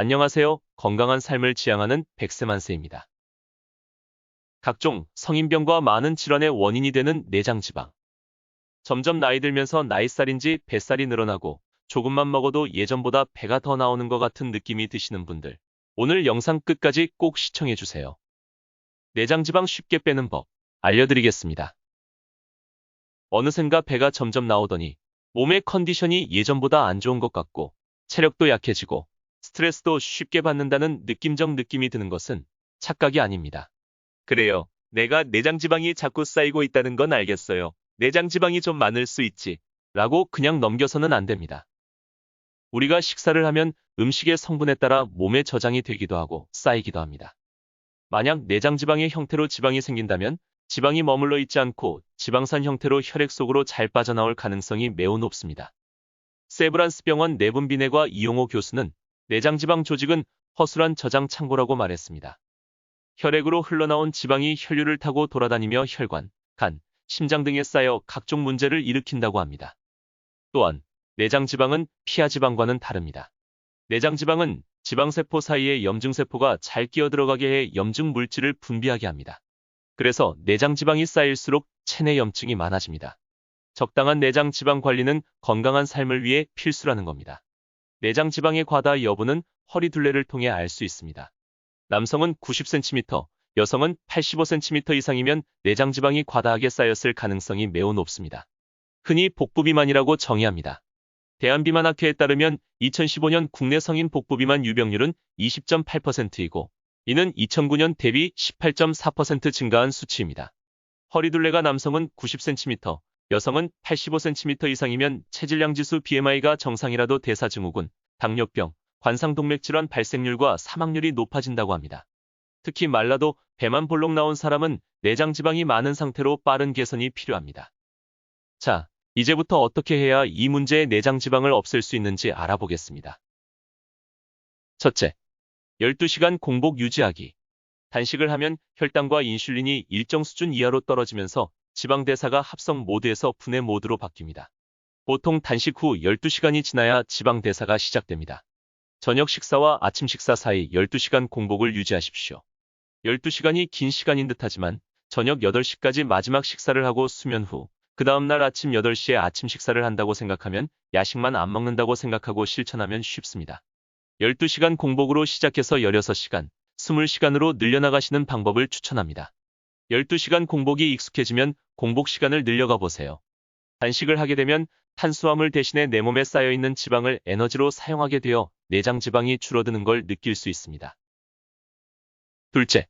안녕하세요. 건강한 삶을 지향하는 백세만세입니다. 각종 성인병과 많은 질환의 원인이 되는 내장지방. 점점 나이 들면서 나이살인지 뱃살이 늘어나고 조금만 먹어도 예전보다 배가 더 나오는 것 같은 느낌이 드시는 분들. 오늘 영상 끝까지 꼭 시청해주세요. 내장지방 쉽게 빼는 법 알려드리겠습니다. 어느샌가 배가 점점 나오더니 몸의 컨디션이 예전보다 안 좋은 것 같고 체력도 약해지고 스트레스도 쉽게 받는다는 느낌적 느낌이 드는 것은 착각이 아닙니다. 그래요. 내가 내장지방이 자꾸 쌓이고 있다는 건 알겠어요. 내장지방이 좀 많을 수 있지. 라고 그냥 넘겨서는 안 됩니다. 우리가 식사를 하면 음식의 성분에 따라 몸에 저장이 되기도 하고 쌓이기도 합니다. 만약 내장지방의 형태로 지방이 생긴다면 지방이 머물러 있지 않고 지방산 형태로 혈액 속으로 잘 빠져나올 가능성이 매우 높습니다. 세브란스 병원 내분비내과 이용호 교수는 내장지방 조직은 허술한 저장 창고라고 말했습니다. 혈액으로 흘러나온 지방이 혈류를 타고 돌아다니며 혈관, 간, 심장 등에 쌓여 각종 문제를 일으킨다고 합니다. 또한 내장지방은 피하지방과는 다릅니다. 내장지방은 지방세포 사이에 염증세포가 잘 끼어들어가게 해 염증 물질을 분비하게 합니다. 그래서 내장지방이 쌓일수록 체내 염증이 많아집니다. 적당한 내장지방 관리는 건강한 삶을 위해 필수라는 겁니다. 내장지방의 과다 여부는 허리둘레를 통해 알 수 있습니다. 남성은 90cm, 여성은 85cm 이상이면 내장지방이 과다하게 쌓였을 가능성이 매우 높습니다. 흔히 복부비만이라고 정의합니다. 대한비만학회에 따르면 2015년 국내 성인 복부비만 유병률은 20.8%이고 이는 2009년 대비 18.4% 증가한 수치입니다. 허리둘레가 남성은 90cm, 여성은 85cm 이상이면 체질량지수 BMI가 정상이라도 대사증후군, 당뇨병, 관상동맥질환 발생률과 사망률이 높아진다고 합니다. 특히 말라도 배만 볼록 나온 사람은 내장지방이 많은 상태로 빠른 개선이 필요합니다. 자, 이제부터 어떻게 해야 이 문제의 내장지방을 없앨 수 있는지 알아보겠습니다. 첫째, 12시간 공복 유지하기. 단식을 하면 혈당과 인슐린이 일정 수준 이하로 떨어지면서 지방대사가 합성 모드에서 분해 모드로 바뀝니다. 보통 단식 후 12시간이 지나야 지방대사가 시작됩니다. 저녁 식사와 아침 식사 사이 12시간 공복을 유지하십시오. 12시간이 긴 시간인 듯하지만 저녁 8시까지 마지막 식사를 하고 수면 후 그 다음날 아침 8시에 아침 식사를 한다고 생각하면 야식만 안 먹는다고 생각하고 실천하면 쉽습니다. 12시간 공복으로 시작해서 16시간, 20시간으로 늘려나가시는 방법을 추천합니다. 12시간 공복이 익숙해지면 공복 시간을 늘려가 보세요. 단식을 하게 되면 탄수화물 대신에 내 몸에 쌓여있는 지방을 에너지로 사용하게 되어 내장 지방이 줄어드는 걸 느낄 수 있습니다. 둘째,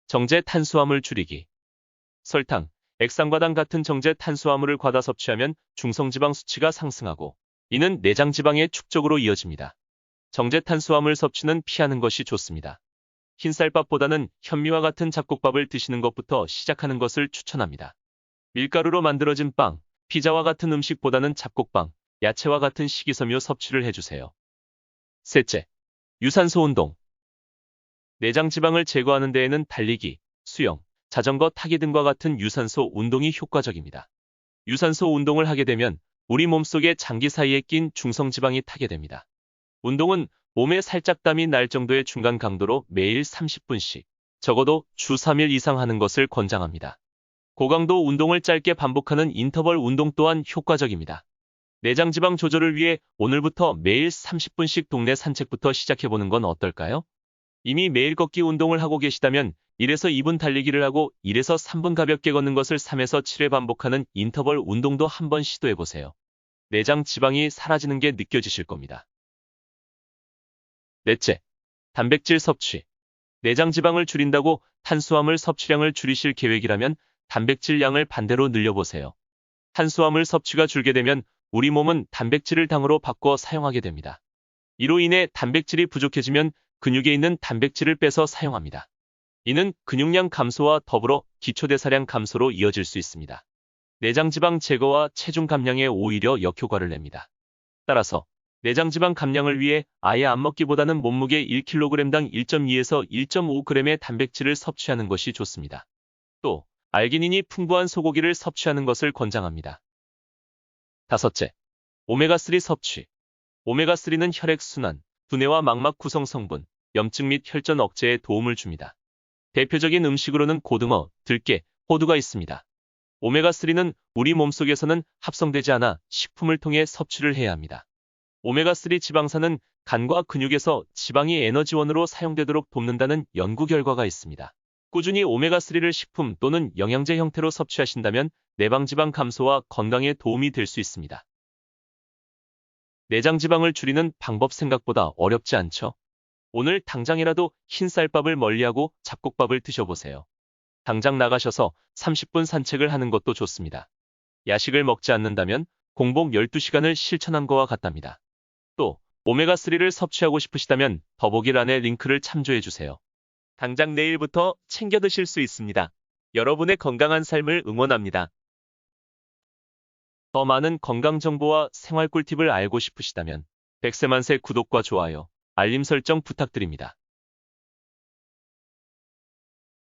정제 탄수화물 줄이기. 설탕, 액상과당 같은 정제 탄수화물을 과다 섭취하면 중성지방 수치가 상승하고 이는 내장 지방의 축적으로 이어집니다. 정제 탄수화물 섭취는 피하는 것이 좋습니다. 흰쌀밥보다는 현미와 같은 잡곡밥을 드시는 것부터 시작하는 것을 추천합니다. 밀가루로 만들어진 빵, 피자와 같은 음식보다는 잡곡빵, 야채와 같은 식이섬유 섭취를 해주세요. 셋째, 유산소 운동. 내장 지방을 제거하는 데에는 달리기, 수영, 자전거 타기 등과 같은 유산소 운동이 효과적입니다. 유산소 운동을 하게 되면 우리 몸속에 장기 사이에 낀 중성지방이 타게 됩니다. 운동은 몸에 살짝 땀이 날 정도의 중간 강도로 매일 30분씩, 적어도 주 3일 이상 하는 것을 권장합니다. 고강도 운동을 짧게 반복하는 인터벌 운동 또한 효과적입니다. 내장지방 조절을 위해 오늘부터 매일 30분씩 동네 산책부터 시작해보는 건 어떨까요? 이미 매일 걷기 운동을 하고 계시다면 1에서 2분 달리기를 하고 1에서 3분 가볍게 걷는 것을 3에서 7회 반복하는 인터벌 운동도 한번 시도해보세요. 내장 지방이 사라지는 게 느껴지실 겁니다. 넷째, 단백질 섭취. 내장 지방을 줄인다고 탄수화물 섭취량을 줄이실 계획이라면 단백질 양을 반대로 늘려보세요. 탄수화물 섭취가 줄게 되면 우리 몸은 단백질을 당으로 바꿔 사용하게 됩니다. 이로 인해 단백질이 부족해지면 근육에 있는 단백질을 빼서 사용합니다. 이는 근육량 감소와 더불어 기초대사량 감소로 이어질 수 있습니다. 내장지방 제거와 체중 감량에 오히려 역효과를 냅니다. 따라서 내장지방 감량을 위해 아예 안 먹기보다는 몸무게 1kg당 1.2에서 1.5g의 단백질을 섭취하는 것이 좋습니다. 또 알기닌이 풍부한 소고기를 섭취하는 것을 권장합니다. 다섯째, 오메가3 섭취. 오메가3는 혈액순환, 두뇌와 망막 구성 성분, 염증 및 혈전 억제에 도움을 줍니다. 대표적인 음식으로는 고등어, 들깨, 호두가 있습니다. 오메가3는 우리 몸속에서는 합성되지 않아 식품을 통해 섭취를 해야 합니다. 오메가3 지방산은 간과 근육에서 지방이 에너지원으로 사용되도록 돕는다는 연구 결과가 있습니다. 꾸준히 오메가3를 식품 또는 영양제 형태로 섭취하신다면 내방지방 감소와 건강에 도움이 될 수 있습니다. 내장지방을 줄이는 방법 생각보다 어렵지 않죠? 오늘 당장이라도 흰쌀밥을 멀리하고 잡곡밥을 드셔보세요. 당장 나가셔서 30분 산책을 하는 것도 좋습니다. 야식을 먹지 않는다면 공복 12시간을 실천한 거와 같답니다. 또 오메가3를 섭취하고 싶으시다면 더보기란의 링크를 참조해주세요. 당장 내일부터 챙겨 드실 수 있습니다. 여러분의 건강한 삶을 응원합니다. 더 많은 건강 정보와 생활 꿀팁을 알고 싶으시다면 백세만세 구독과 좋아요, 알림 설정 부탁드립니다.